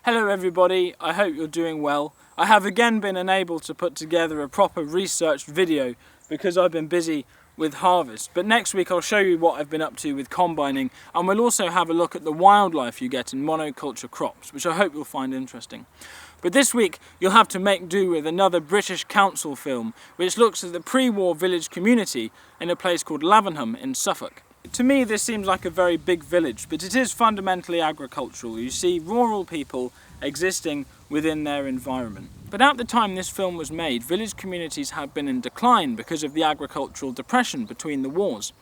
Hello everybody, I hope you're doing well. I have again been unable to put together a proper researched video because I've been busy with harvest, but next week I'll show you what I've been up to with combining, and we'll also have a look at the wildlife you get in monoculture crops, which I hope you'll find interesting. But this week you'll have to make do with another British Council film which looks at the pre-war village community in a place called Lavenham in Suffolk. To me this seems like a very big village, but it is fundamentally agricultural. You see rural people existing within their environment. But at the time this film was made, village communities had been in decline because of the agricultural depression between the wars.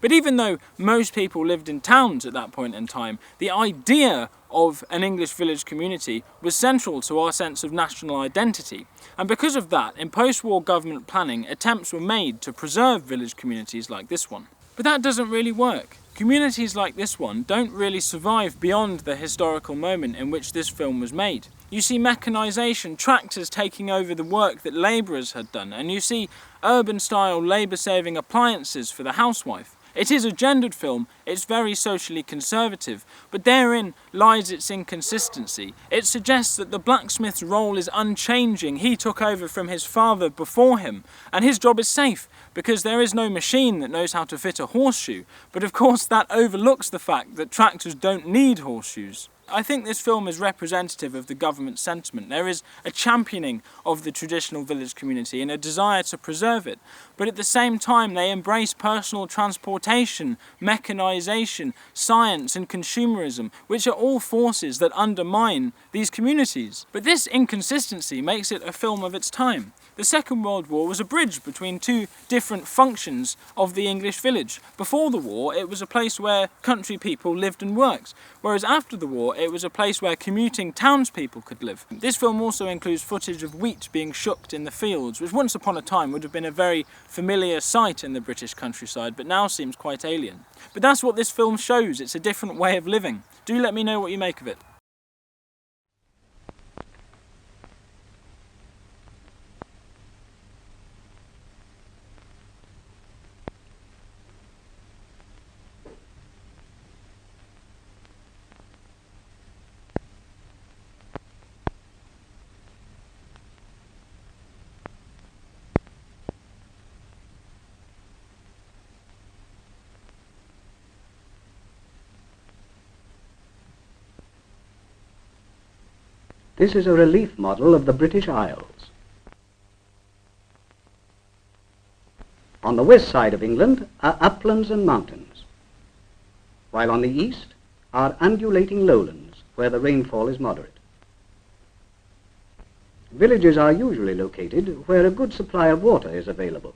But even though most people lived in towns at that point in time, the idea of an English village community was central to our sense of national identity. And because of that, in post-war government planning, attempts were made to preserve village communities like this one. But that doesn't really work. Communities like this one don't really survive beyond the historical moment in which this film was made. You see mechanisation, tractors taking over the work that labourers had done, and you see urban-style labour-saving appliances for the housewife. It is a gendered film, it's very socially conservative, but therein lies its inconsistency. It suggests that the blacksmith's role is unchanging. He took over from his father before him, and his job is safe, because there is no machine that knows how to fit a horseshoe. But of course that overlooks the fact that tractors don't need horseshoes. I think this film is representative of the government sentiment. There is a championing of the traditional village community and a desire to preserve it. But at the same time, they embrace personal transportation, mechanisation, science and consumerism, which are all forces that undermine these communities. But this inconsistency makes it a film of its time. The Second World War was a bridge between two different functions of the English village. Before the war, it was a place where country people lived and worked, whereas after the war, it was a place where commuting townspeople could live. This film also includes footage of wheat being shooked in the fields, which once upon a time would have been a very familiar sight in the British countryside, but now seems quite alien. But that's what this film shows. It's a different way of living. Do let me know what you make of it. This is a relief model of the British Isles. On the west side of England are uplands and mountains, while on the east are undulating lowlands where the rainfall is moderate. Villages are usually located where a good supply of water is available.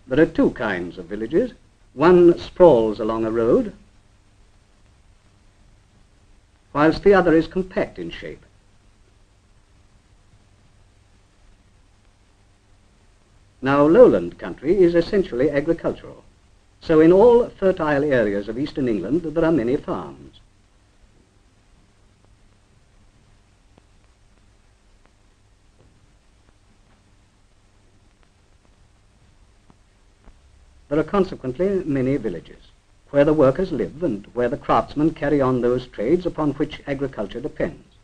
There are two kinds of villages. One sprawls along a road, whilst the other is compact in shape. Now, lowland country is essentially agricultural, so in all fertile areas of eastern England there are many farms. There are consequently many villages, where the workers live and where the craftsmen carry on those trades upon which agriculture depends.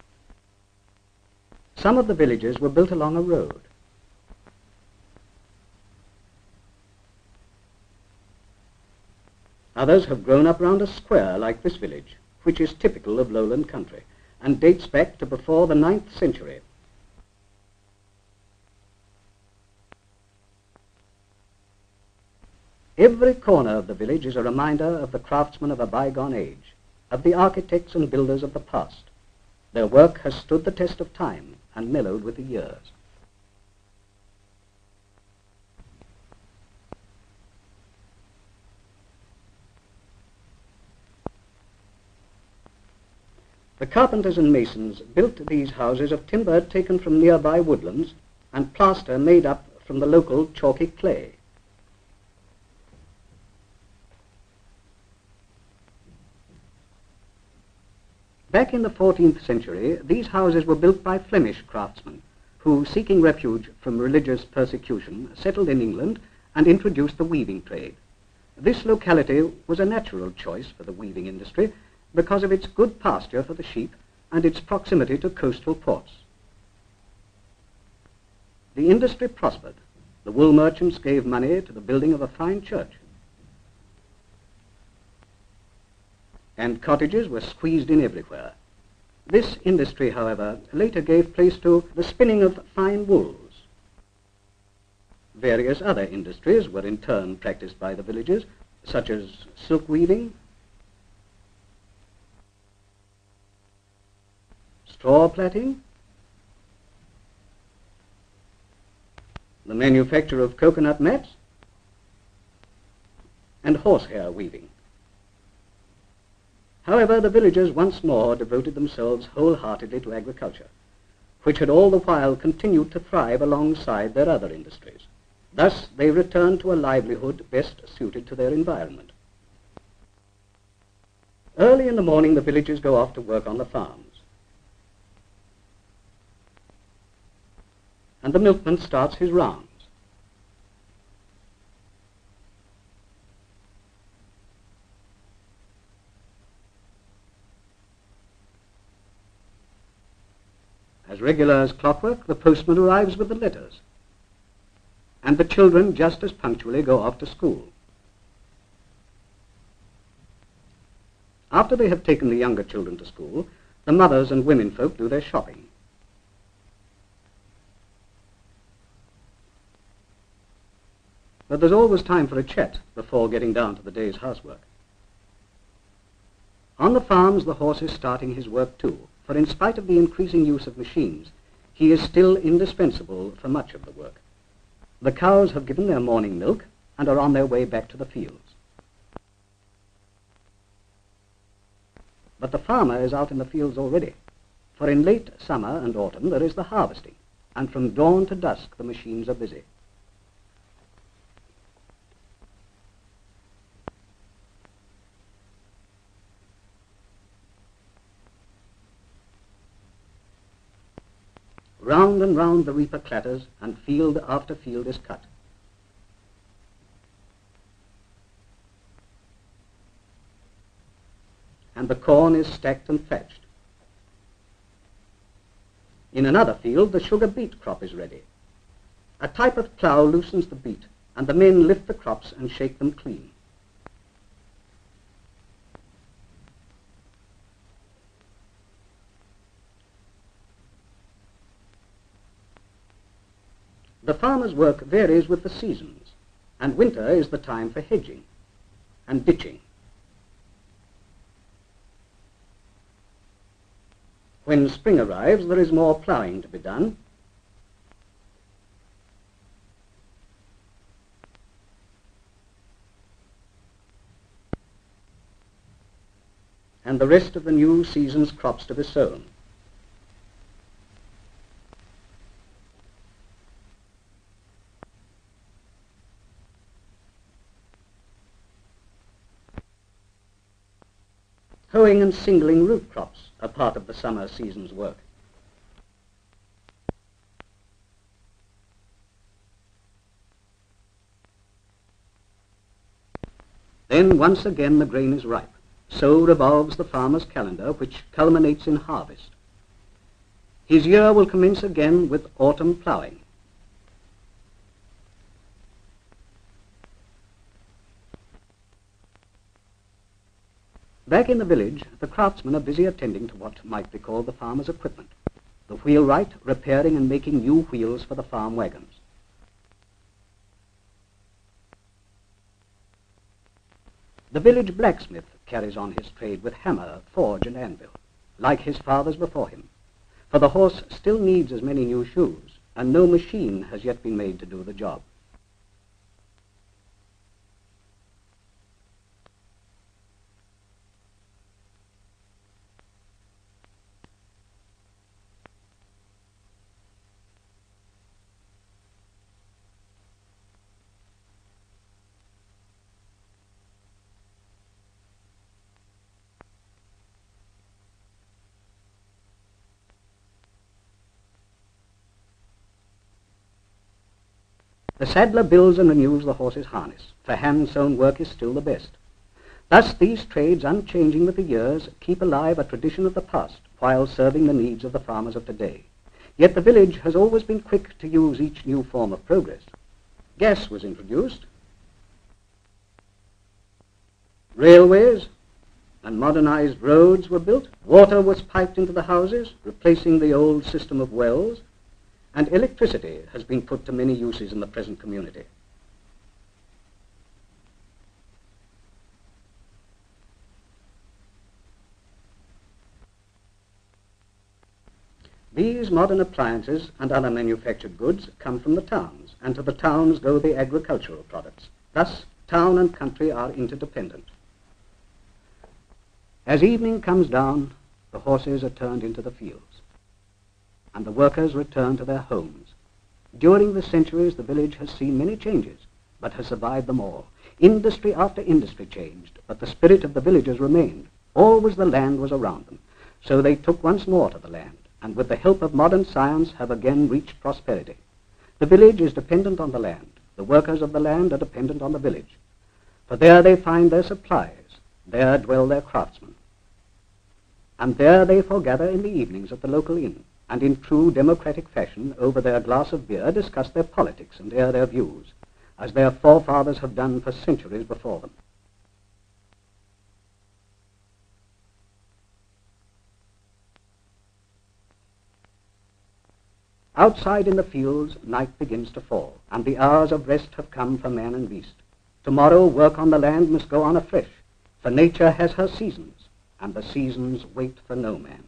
Some of the villages were built along a road. Others have grown up round a square like this village, which is typical of lowland country and dates back to before the 9th century. Every corner of the village is a reminder of the craftsmen of a bygone age, of the architects and builders of the past. Their work has stood the test of time and mellowed with the years. The carpenters and masons built these houses of timber taken from nearby woodlands and plaster made up from the local chalky clay. Back in the 14th century, these houses were built by Flemish craftsmen who, seeking refuge from religious persecution, settled in England and introduced the weaving trade. This locality was a natural choice for the weaving industry because of its good pasture for the sheep and its proximity to coastal ports. The industry prospered. The wool merchants gave money to the building of a fine church. And cottages were squeezed in everywhere. This industry, however, later gave place to the spinning of fine wools. Various other industries were in turn practiced by the villagers, such as silk weaving, straw plaiting, the manufacture of coconut mats, and horsehair weaving. However, the villagers once more devoted themselves wholeheartedly to agriculture, which had all the while continued to thrive alongside their other industries. Thus, they returned to a livelihood best suited to their environment. Early in the morning, the villagers go off to work on the farms. And the milkman starts his rounds. As regular as clockwork, the postman arrives with the letters, and the children just as punctually go off to school. After they have taken the younger children to school, the mothers and womenfolk do their shopping. But there's always time for a chat before getting down to the day's housework. On the farms, the horse is starting his work too, for in spite of the increasing use of machines, he is still indispensable for much of the work. The cows have given their morning milk and are on their way back to the fields. But the farmer is out in the fields already, for in late summer and autumn there is the harvesting, and from dawn to dusk the machines are busy. Round and round the reaper clatters, and field after field is cut. And the corn is stacked and thatched. In another field, the sugar beet crop is ready. A type of plough loosens the beet, and the men lift the crops and shake them clean. The farmer's work varies with the seasons, and winter is the time for hedging and ditching. When spring arrives, there is more ploughing to be done, and the rest of the new season's crops to be sown. Hoeing and singling root crops are part of the summer season's work. Then once again the grain is ripe. So revolves the farmer's calendar, which culminates in harvest. His year will commence again with autumn ploughing. Back in the village, the craftsmen are busy attending to what might be called the farmer's equipment. The wheelwright repairing and making new wheels for the farm wagons. The village blacksmith carries on his trade with hammer, forge, and anvil, like his fathers before him, for the horse still needs as many new shoes, and no machine has yet been made to do the job. The saddler builds and renews the horse's harness, for hand-sewn work is still the best. Thus these trades, unchanging with the years, keep alive a tradition of the past, while serving the needs of the farmers of today. Yet the village has always been quick to use each new form of progress. Gas was introduced, railways and modernized roads were built, water was piped into the houses, replacing the old system of wells, and electricity has been put to many uses in the present community. These modern appliances and other manufactured goods come from the towns, and to the towns go the agricultural products. Thus, town and country are interdependent. As evening comes down, the horses are turned into the fields, and the workers return to their homes. During the centuries, the village has seen many changes, but has survived them all. Industry after industry changed, but the spirit of the villagers remained. Always the land was around them, so they took once more to the land, and with the help of modern science have again reached prosperity. The village is dependent on the land. The workers of the land are dependent on the village. For there they find their supplies. There dwell their craftsmen. And there they foregather in the evenings at the local inn, and in true democratic fashion, over their glass of beer, discuss their politics and air their views, as their forefathers have done for centuries before them. Outside in the fields, night begins to fall, and the hours of rest have come for man and beast. Tomorrow, work on the land must go on afresh, for nature has her seasons, and the seasons wait for no man.